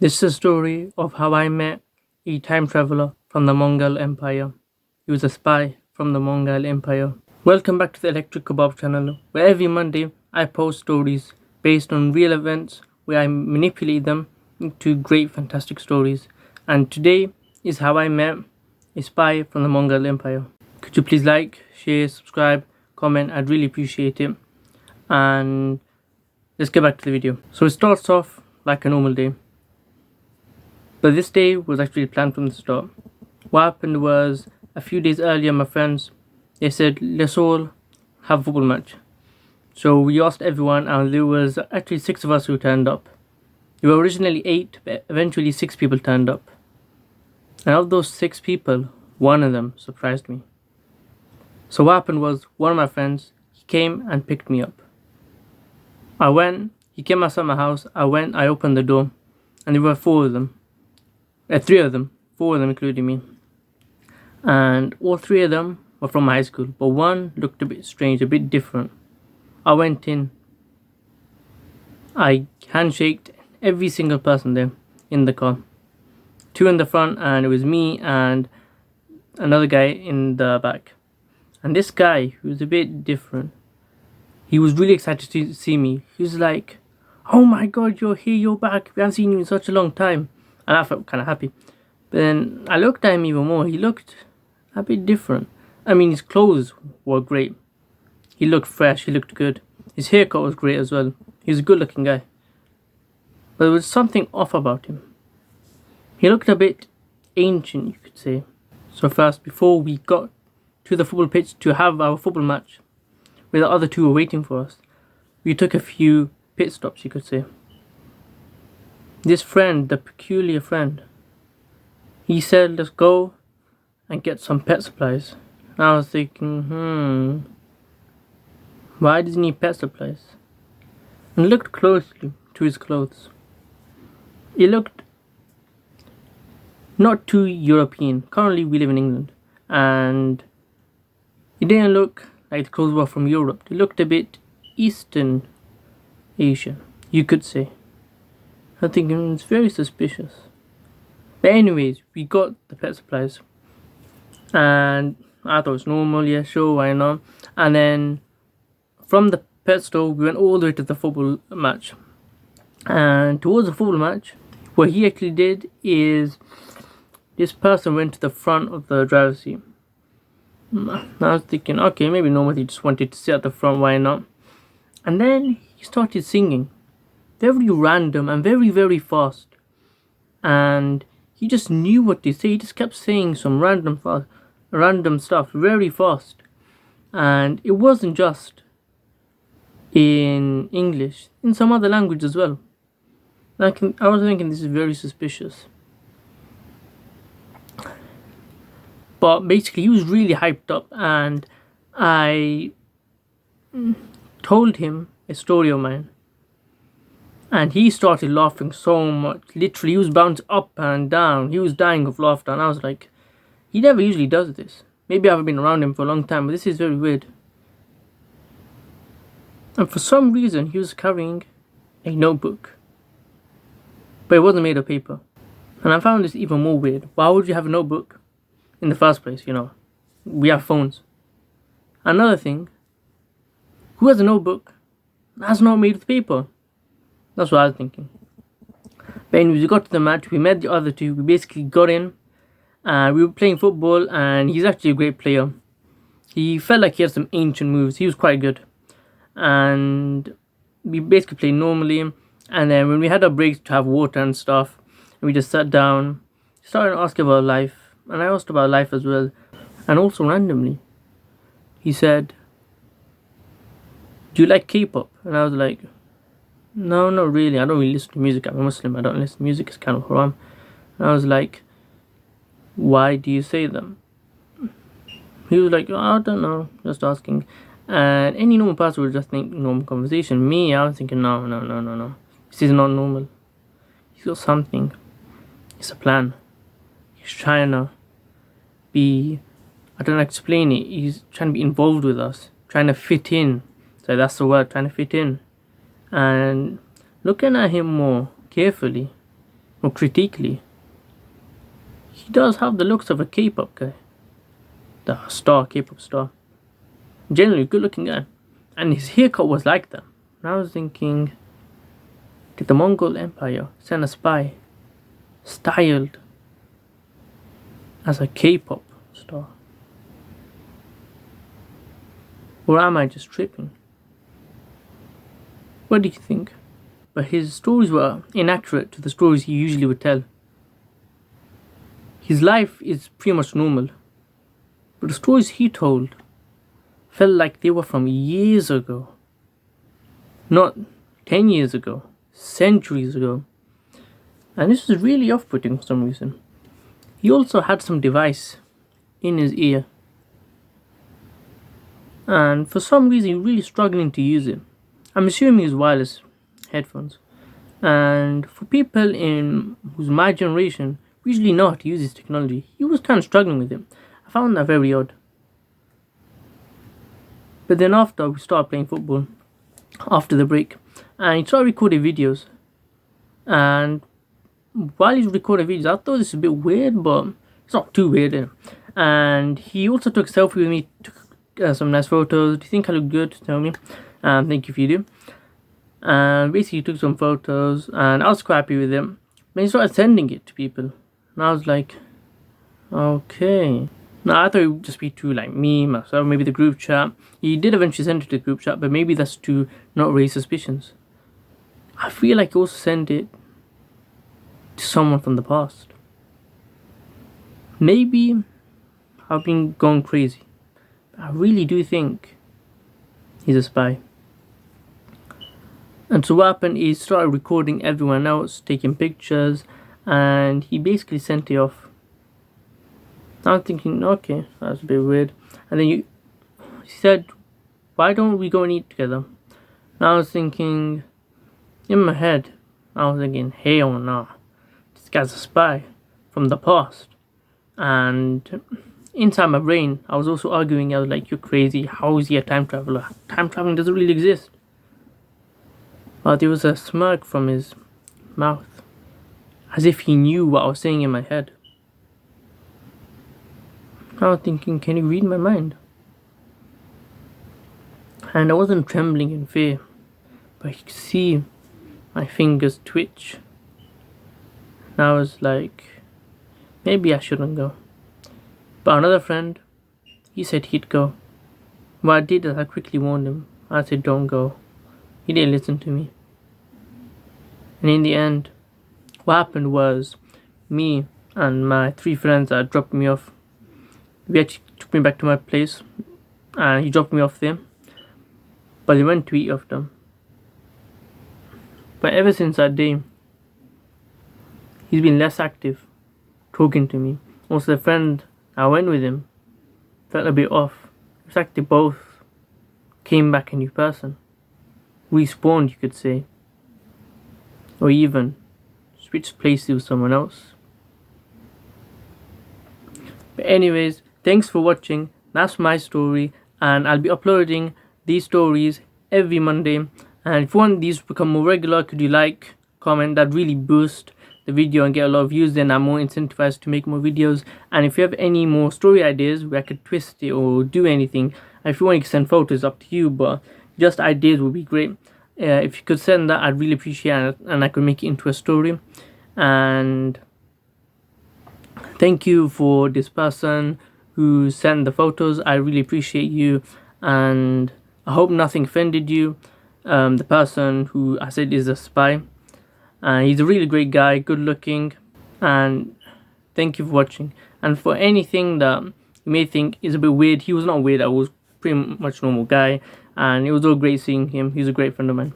This is a story of how I met a time traveler from the Mongol Empire. He was a spy from the Mongol Empire. Welcome back to the Electric Kebab channel, where every Monday I post stories based on real events where I manipulate them into great fantastic stories. And today is how I met a spy from the Mongol Empire. Could you please like, share, subscribe, comment? I'd really appreciate it. And let's get back to the video. So it starts off like a normal day. But this day was actually planned from the start. What happened was, a few days earlier, my friends, they said, let's all have a football match. So we asked everyone, and there was actually 6 of us who turned up. There were originally 8, but eventually 6 people turned up. And of those 6 people, one of them surprised me. So what happened was, one of my friends, he came and picked me up. He came outside my house, I opened the door, and there were 4 of them. 3 of them, 4 of them including me. And all 3 of them were from my high school, but one looked a bit strange, a bit different. I went in, I handshaked every single person there in the car. 2 in the front, and it was me and another guy in the back. And this guy, who was a bit different, he was really excited to see me. He was like, "Oh my god, you're here, you're back. We haven't seen you in such a long time." And I felt kind of happy. But then I looked at him even more. He looked a bit different. I mean, his clothes were great. He looked fresh. He looked good. His haircut was great as well. He was a good looking guy. But there was something off about him. He looked a bit ancient, you could say. So first, before we got to the football pitch to have our football match, where the other 2 were waiting for us, we took a few pit stops, you could say. This friend, the peculiar friend, he said, let's go and get some pet supplies. And I was thinking, why does he need pet supplies? And looked closely to his clothes. He looked not too European. Currently we live in England, and it didn't look like the clothes were from Europe. They looked a bit Eastern Asian, you could say. I'm thinking it's very suspicious. But anyways, we got the pet supplies. And I thought it was normal, yeah, sure, why not? And then from the pet store, we went all the way to the football match. And towards the football match, what he actually did is, this person went to the front of the driver's seat. I was thinking, okay, maybe normally he just wanted to sit at the front, why not? And then he started singing. Very random and very, very fast. And he just knew what to say. He just kept saying some random stuff very fast. And it wasn't just in English, in some other language as well. I was thinking this is very suspicious. But basically he was really hyped up, and I told him a story of mine. And he started laughing so much. Literally, he was bouncing up and down. He was dying of laughter. And I was like, he never usually does this. Maybe I haven't been around him for a long time, but this is very weird. And for some reason, he was carrying a notebook. But it wasn't made of paper. And I found this even more weird. Why would you have a notebook in the first place, you know? We have phones. Another thing, who has a notebook that's not made of paper? That's what I was thinking. But anyways, we got to the match. We met the other 2. We basically got in. We were playing football, and he's actually a great player. He felt like he had some ancient moves. He was quite good. And we basically played normally. And then when we had our breaks to have water and stuff, and we just sat down, started asking about life. And I asked about life as well. And also randomly, he said, "Do you like K-pop?" And I was like, "No, not really. I don't really listen to music. I'm a Muslim. I don't listen to music. It's kind of haram." And I was like, "Why do you say them?" He was like, "Oh, I don't know. Just asking." And any normal person would just think normal conversation. Me, I was thinking, no. This is not normal. He's got something. It's a plan. He's trying to be, I don't know how to explain it. He's trying to be involved with us. Trying to fit in. So that's the word, trying to fit in. And looking at him more carefully, or critically, he does have the looks of a K-pop guy. The star, K-pop star. Generally good looking guy. And his haircut was like that. And I was thinking, did the Mongol Empire send a spy styled as a K-pop star? Or am I just tripping? What do you think? But his stories were inaccurate to the stories he usually would tell. His life is pretty much normal, but the stories he told felt like they were from years ago. Not 10 years ago, centuries ago. And this was really off-putting for some reason. He also had some device in his ear. And for some reason, he was really struggling to use it. I'm assuming it's wireless headphones. And for people in who's my generation, usually know how to use this technology, he was kind of struggling with it. I found that very odd. But then after we started playing football, after the break, and he started recording videos. And while he's recording videos, I thought this was a bit weird, but it's not too weird. And he also took a selfie with me, took some nice photos. Do you think I look good? Tell me. Thank you if you do. And basically, he took some photos, and I was quite happy with him. Then he started sending it to people, and I was like, okay. Now I thought it would just be to like me, myself, maybe the group chat. He did eventually send it to the group chat, but maybe that's to not raise suspicions. I feel like he also sent it to someone from the past. Maybe I've been going crazy. I really do think he's a spy. And so what happened is he started recording everyone else, taking pictures, and he basically sent it off. I'm thinking, okay, that's a bit weird. And then he said, why don't we go and eat together? And I was thinking, in my head, I was thinking, hell no, this guy's a spy from the past. And inside my brain, I was also arguing, I was like, you're crazy, how is he a time traveler? Time traveling doesn't really exist. But there was a smirk from his mouth, as if he knew what I was saying in my head. I was thinking, can you read my mind? And I wasn't trembling in fear, but you could see my fingers twitch. And I was like, maybe I shouldn't go. But another friend, he said he'd go. What I did is I quickly warned him. I said, don't go. He didn't listen to me. And in the end, what happened was, me and my 3 friends that dropped me off, we actually took me back to my place, and he dropped me off there. But he went to eat after. But ever since that day, he's been less active, talking to me. Also, the friend I went with him felt a bit off. It's like they both came back a new person. Respawned, you could say. Or even switched places with someone else. But anyways, thanks for watching. That's my story, and I'll be uploading these stories every Monday. And if you want these to become more regular, could you like, comment? That really boost the video and get a lot of views. Then I'm more incentivized to make more videos. And if you have any more story ideas where I could twist it or do anything, if you want to send photos, up to you, but just ideas would be great. If you could send that, I'd really appreciate it, and I could make it into a story. And thank you for this person who sent the photos. I really appreciate you, and I hope nothing offended you. The person who I said is a spy, he's a really great guy, good looking, and thank you for watching. And for anything that you may think is a bit weird, he was not weird. I was pretty much normal guy, and it was all great seeing him. He's a great friend of mine.